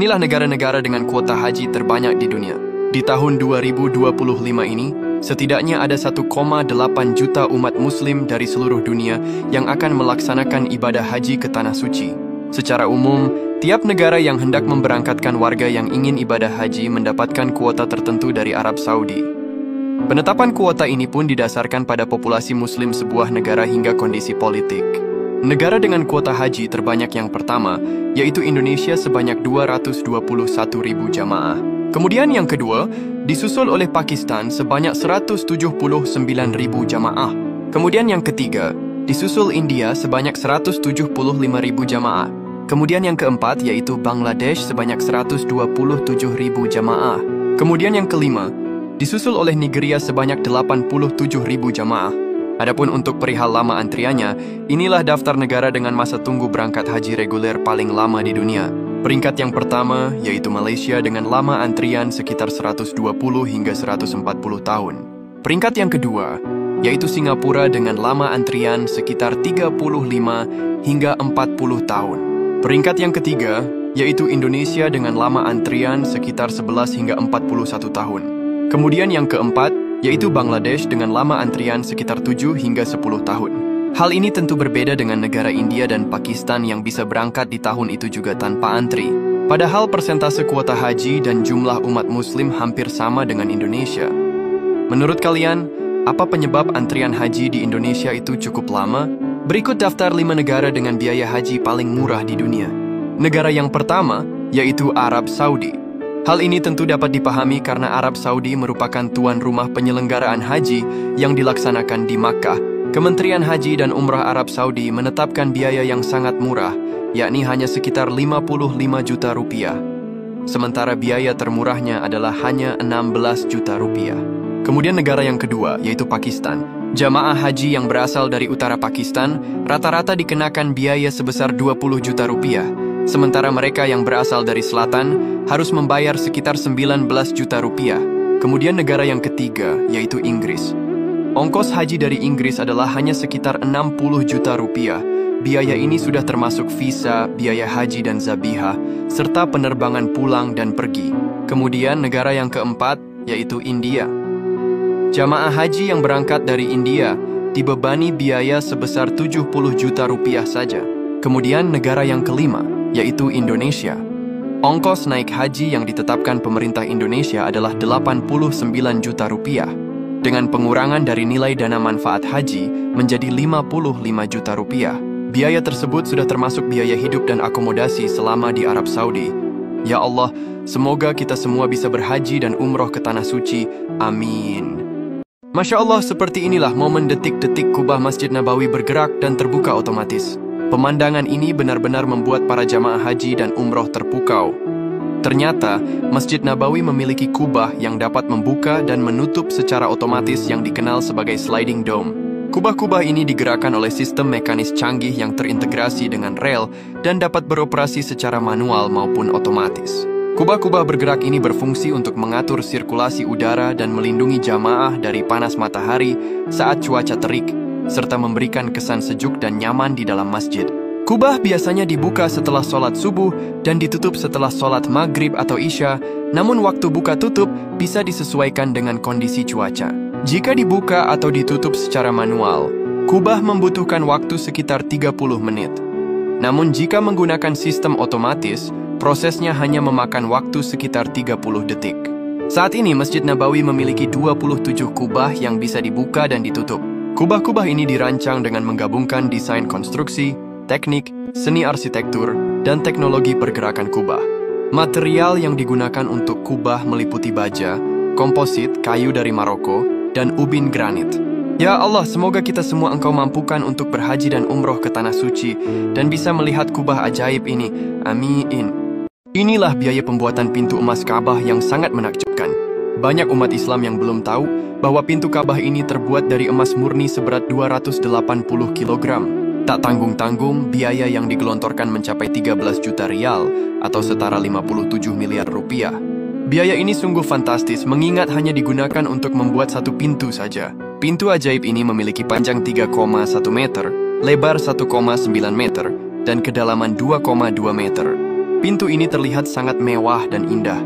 Inilah negara-negara dengan kuota haji terbanyak di dunia. Di tahun 2025 ini, setidaknya ada 1,8 juta umat muslim dari seluruh dunia yang akan melaksanakan ibadah haji ke Tanah Suci. Secara umum, tiap negara yang hendak memberangkatkan warga yang ingin ibadah haji mendapatkan kuota tertentu dari Arab Saudi. Penetapan kuota ini pun didasarkan pada populasi muslim sebuah negara hingga kondisi politik. Negara dengan kuota haji terbanyak yang pertama, yaitu Indonesia sebanyak 221.000 jamaah. Kemudian yang kedua, disusul oleh Pakistan sebanyak 179.000 jamaah. Kemudian yang ketiga, disusul India sebanyak 175.000 jamaah. Kemudian yang keempat, yaitu Bangladesh sebanyak 127.000 jamaah. Kemudian yang kelima, disusul oleh Nigeria sebanyak 87.000 jamaah. Adapun untuk perihal lama antriannya, inilah daftar negara dengan masa tunggu berangkat haji reguler paling lama di dunia. Peringkat yang pertama, yaitu Malaysia dengan lama antrian sekitar 120 hingga 140 tahun. Peringkat yang kedua, yaitu Singapura dengan lama antrian sekitar 35 hingga 40 tahun. Peringkat yang ketiga, yaitu Indonesia dengan lama antrian sekitar 11 hingga 41 tahun. Kemudian yang keempat, yaitu Bangladesh dengan lama antrian sekitar 7 hingga 10 tahun. Hal ini tentu berbeda dengan negara India dan Pakistan yang bisa berangkat di tahun itu juga tanpa antri. Padahal persentase kuota haji dan jumlah umat muslim hampir sama dengan Indonesia. Menurut kalian, apa penyebab antrian haji di Indonesia itu cukup lama? Berikut daftar 5 negara dengan biaya haji paling murah di dunia. Negara yang pertama, yaitu Arab Saudi. Hal ini tentu dapat dipahami karena Arab Saudi merupakan tuan rumah penyelenggaraan haji yang dilaksanakan di Makkah. Kementerian Haji dan Umrah Arab Saudi menetapkan biaya yang sangat murah, yakni hanya sekitar 55 juta rupiah. Sementara biaya termurahnya adalah hanya 16 juta rupiah. Kemudian negara yang kedua, yaitu Pakistan. Jamaah haji yang berasal dari utara Pakistan rata-rata dikenakan biaya sebesar 20 juta rupiah. Sementara mereka yang berasal dari selatan harus membayar sekitar 19 juta rupiah. Kemudian negara yang ketiga, yaitu Inggris. Ongkos haji dari Inggris adalah hanya sekitar 60 juta rupiah. Biaya ini sudah termasuk visa, biaya haji dan zabihah, serta penerbangan pulang dan pergi. Kemudian negara yang keempat, yaitu India. Jamaah haji yang berangkat dari India dibebani biaya sebesar 70 juta rupiah saja. Kemudian negara yang kelima, yaitu Indonesia. Ongkos naik haji yang ditetapkan pemerintah Indonesia adalah 89 juta rupiah, dengan pengurangan dari nilai dana manfaat haji menjadi 55 juta rupiah. Biaya tersebut sudah termasuk biaya hidup dan akomodasi selama di Arab Saudi. Ya Allah, semoga kita semua bisa berhaji dan umroh ke Tanah Suci. Amin. Masya Allah, seperti inilah momen detik-detik Kubah Masjid Nabawi bergerak dan terbuka otomatis. Pemandangan ini benar-benar membuat para jamaah haji dan umroh terpukau. Ternyata, Masjid Nabawi memiliki kubah yang dapat membuka dan menutup secara otomatis yang dikenal sebagai sliding dome. Kubah-kubah ini digerakkan oleh sistem mekanis canggih yang terintegrasi dengan rel dan dapat beroperasi secara manual maupun otomatis. Kubah-kubah bergerak ini berfungsi untuk mengatur sirkulasi udara dan melindungi jamaah dari panas matahari saat cuaca terik, serta memberikan kesan sejuk dan nyaman di dalam masjid. Kubah biasanya dibuka setelah sholat subuh dan ditutup setelah sholat maghrib atau isya, namun waktu buka tutup bisa disesuaikan dengan kondisi cuaca. Jika dibuka atau ditutup secara manual, kubah membutuhkan waktu sekitar 30 menit. Namun jika menggunakan sistem otomatis, prosesnya hanya memakan waktu sekitar 30 detik. Saat ini Masjid Nabawi memiliki 27 kubah yang bisa dibuka dan ditutup. Kubah-kubah ini dirancang dengan menggabungkan desain konstruksi, teknik, seni arsitektur, dan teknologi pergerakan kubah. Material yang digunakan untuk kubah meliputi baja, komposit, kayu dari Maroko, dan ubin granit. Ya Allah, semoga kita semua Engkau mampukan untuk berhaji dan umroh ke Tanah Suci dan bisa melihat kubah ajaib ini. Amin. Inilah biaya pembuatan pintu emas Ka'bah yang sangat menakjubkan. Banyak umat Islam yang belum tahu bahwa pintu Ka'bah ini terbuat dari emas murni seberat 280 kg. Tak tanggung-tanggung, biaya yang digelontorkan mencapai 13 juta rial atau setara 57 miliar rupiah. Biaya ini sungguh fantastis mengingat hanya digunakan untuk membuat satu pintu saja. Pintu ajaib ini memiliki panjang 3,1 meter, lebar 1,9 meter, dan kedalaman 2,2 meter. Pintu ini terlihat sangat mewah dan indah.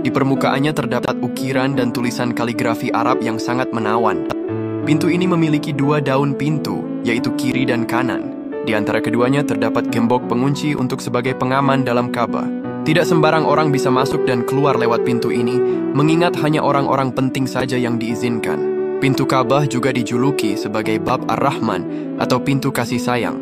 Di permukaannya terdapat ukiran dan tulisan kaligrafi Arab yang sangat menawan. Pintu ini memiliki 2 daun pintu, yaitu kiri dan kanan. Di antara keduanya terdapat gembok pengunci untuk sebagai pengaman dalam Ka'bah. Tidak sembarang orang bisa masuk dan keluar lewat pintu ini, mengingat hanya orang-orang penting saja yang diizinkan. Pintu Ka'bah juga dijuluki sebagai Bab Ar-Rahman atau pintu kasih sayang.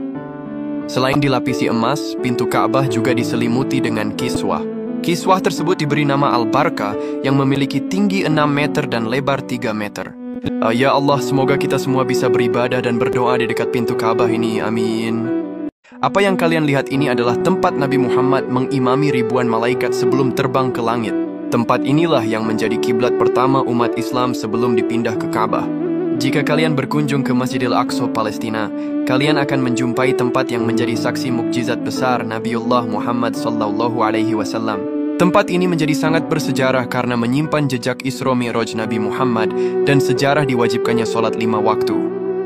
Selain dilapisi emas, pintu Ka'bah juga diselimuti dengan kiswah. Kiswah tersebut diberi nama Al-Barkah yang memiliki tinggi 6 meter dan lebar 3 meter. Ya Allah, semoga kita semua bisa beribadah dan berdoa di dekat pintu Ka'bah ini. Amin. Apa yang kalian lihat ini adalah tempat Nabi Muhammad mengimami ribuan malaikat sebelum terbang ke langit. Tempat inilah yang menjadi kiblat pertama umat Islam sebelum dipindah ke Ka'bah. Jika kalian berkunjung ke Masjidil Aqsa, Palestina, kalian akan menjumpai tempat yang menjadi saksi mukjizat besar Nabiullah Muhammad SAW. Tempat ini menjadi sangat bersejarah karena menyimpan jejak Isra Mi'raj Nabi Muhammad dan sejarah diwajibkannya sholat 5 waktu.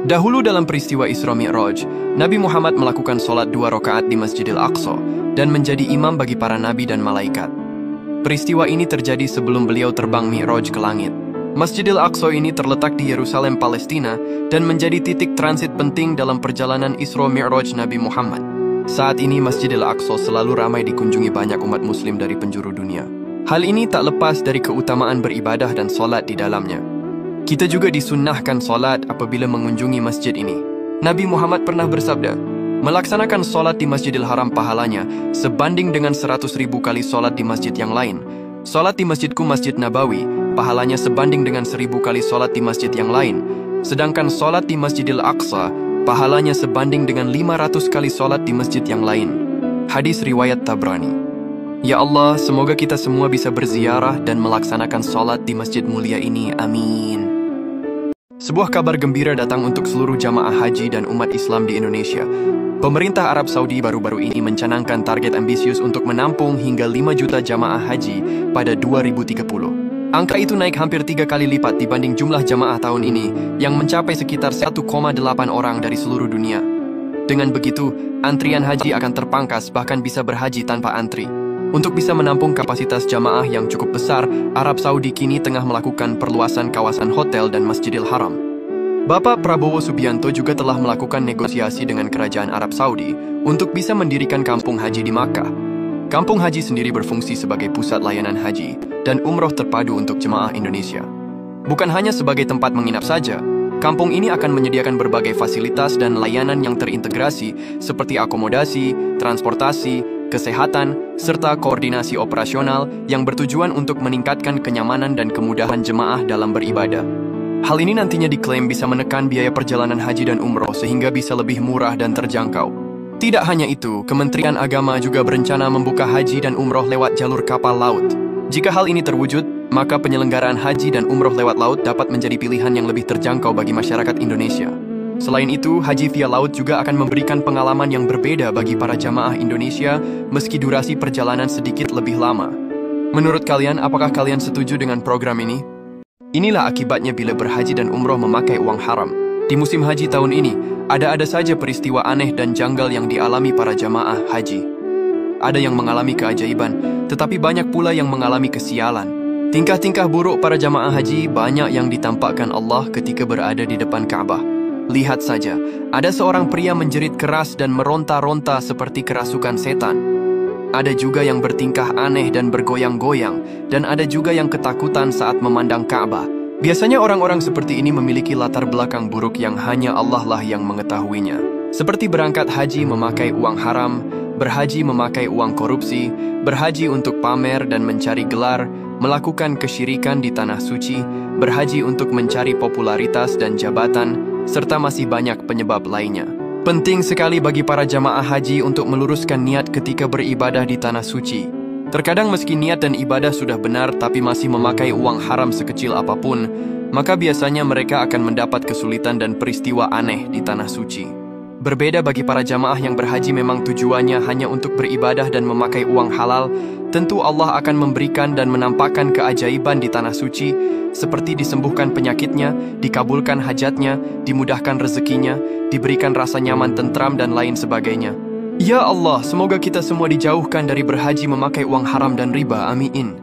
Dahulu dalam peristiwa Isra Mi'raj, Nabi Muhammad melakukan sholat 2 rakaat di Masjidil Aqsa dan menjadi imam bagi para nabi dan malaikat. Peristiwa ini terjadi sebelum beliau terbang Mi'raj ke langit. Masjidil Aqsa ini terletak di Yerusalem, Palestina, dan menjadi titik transit penting dalam perjalanan Isra Mi'raj Nabi Muhammad. Saat ini Masjidil Aqsa selalu ramai dikunjungi banyak umat muslim dari penjuru dunia. Hal ini tak lepas dari keutamaan beribadah dan solat di dalamnya. Kita juga disunnahkan solat apabila mengunjungi masjid ini. Nabi Muhammad pernah bersabda, melaksanakan solat di Masjidil Haram pahalanya sebanding dengan 100.000 kali solat di masjid yang lain. Solat di masjidku Masjid Nabawi, pahalanya sebanding dengan 1.000 kali solat di masjid yang lain. Sedangkan solat di Masjidil Aqsa, pahalanya sebanding dengan 500 kali solat di masjid yang lain. Hadis riwayat Tabrani. Ya Allah, semoga kita semua bisa berziarah dan melaksanakan solat di masjid mulia ini. Amin. Sebuah kabar gembira datang untuk seluruh jamaah haji dan umat Islam di Indonesia. Pemerintah Arab Saudi baru-baru ini mencanangkan target ambisius untuk menampung hingga 5 juta jamaah haji pada 2030. Angka itu naik hampir 3 kali lipat dibanding jumlah jamaah tahun ini yang mencapai sekitar 1,8 orang dari seluruh dunia. Dengan begitu, antrian haji akan terpangkas bahkan bisa berhaji tanpa antri. Untuk bisa menampung kapasitas jamaah yang cukup besar, Arab Saudi kini tengah melakukan perluasan kawasan hotel dan Masjidil Haram. Bapak Prabowo Subianto juga telah melakukan negosiasi dengan Kerajaan Arab Saudi untuk bisa mendirikan kampung haji di Makkah. Kampung haji sendiri berfungsi sebagai pusat layanan haji dan umroh terpadu untuk jemaah Indonesia. Bukan hanya sebagai tempat menginap saja, kampung ini akan menyediakan berbagai fasilitas dan layanan yang terintegrasi seperti akomodasi, transportasi, kesehatan, serta koordinasi operasional yang bertujuan untuk meningkatkan kenyamanan dan kemudahan jemaah dalam beribadah. Hal ini nantinya diklaim bisa menekan biaya perjalanan haji dan umroh sehingga bisa lebih murah dan terjangkau. Tidak hanya itu, Kementerian Agama juga berencana membuka haji dan umroh lewat jalur kapal laut. Jika hal ini terwujud, maka penyelenggaraan haji dan umroh lewat laut dapat menjadi pilihan yang lebih terjangkau bagi masyarakat Indonesia. Selain itu, haji via laut juga akan memberikan pengalaman yang berbeda bagi para jamaah Indonesia meski durasi perjalanan sedikit lebih lama. Menurut kalian, apakah kalian setuju dengan program ini? Inilah akibatnya bila berhaji dan umroh memakai uang haram. Di musim haji tahun ini, ada saja peristiwa aneh dan janggal yang dialami para jamaah haji. Ada yang mengalami keajaiban, tetapi banyak pula yang mengalami kesialan. Tingkah-tingkah buruk para jamaah haji banyak yang ditampakkan Allah ketika berada di depan Ka'bah. Lihat saja, ada seorang pria menjerit keras dan meronta-ronta seperti kerasukan setan. Ada juga yang bertingkah aneh dan bergoyang-goyang, dan ada juga yang ketakutan saat memandang Ka'bah. Biasanya orang-orang seperti ini memiliki latar belakang buruk yang hanya Allah lah yang mengetahuinya. Seperti berangkat haji memakai uang haram, berhaji memakai uang korupsi, berhaji untuk pamer dan mencari gelar, melakukan kesyirikan di tanah suci, berhaji untuk mencari popularitas dan jabatan, serta masih banyak penyebab lainnya. Penting sekali bagi para jamaah haji untuk meluruskan niat ketika beribadah di tanah suci. Terkadang meski niat dan ibadah sudah benar tapi masih memakai uang haram sekecil apapun, maka biasanya mereka akan mendapat kesulitan dan peristiwa aneh di tanah suci. Berbeda bagi para jamaah yang berhaji memang tujuannya hanya untuk beribadah dan memakai uang halal, tentu Allah akan memberikan dan menampakkan keajaiban di tanah suci, seperti disembuhkan penyakitnya, dikabulkan hajatnya, dimudahkan rezekinya, diberikan rasa nyaman tentram dan lain sebagainya. Ya Allah, semoga kita semua dijauhkan dari berhaji memakai uang haram dan riba. Amin.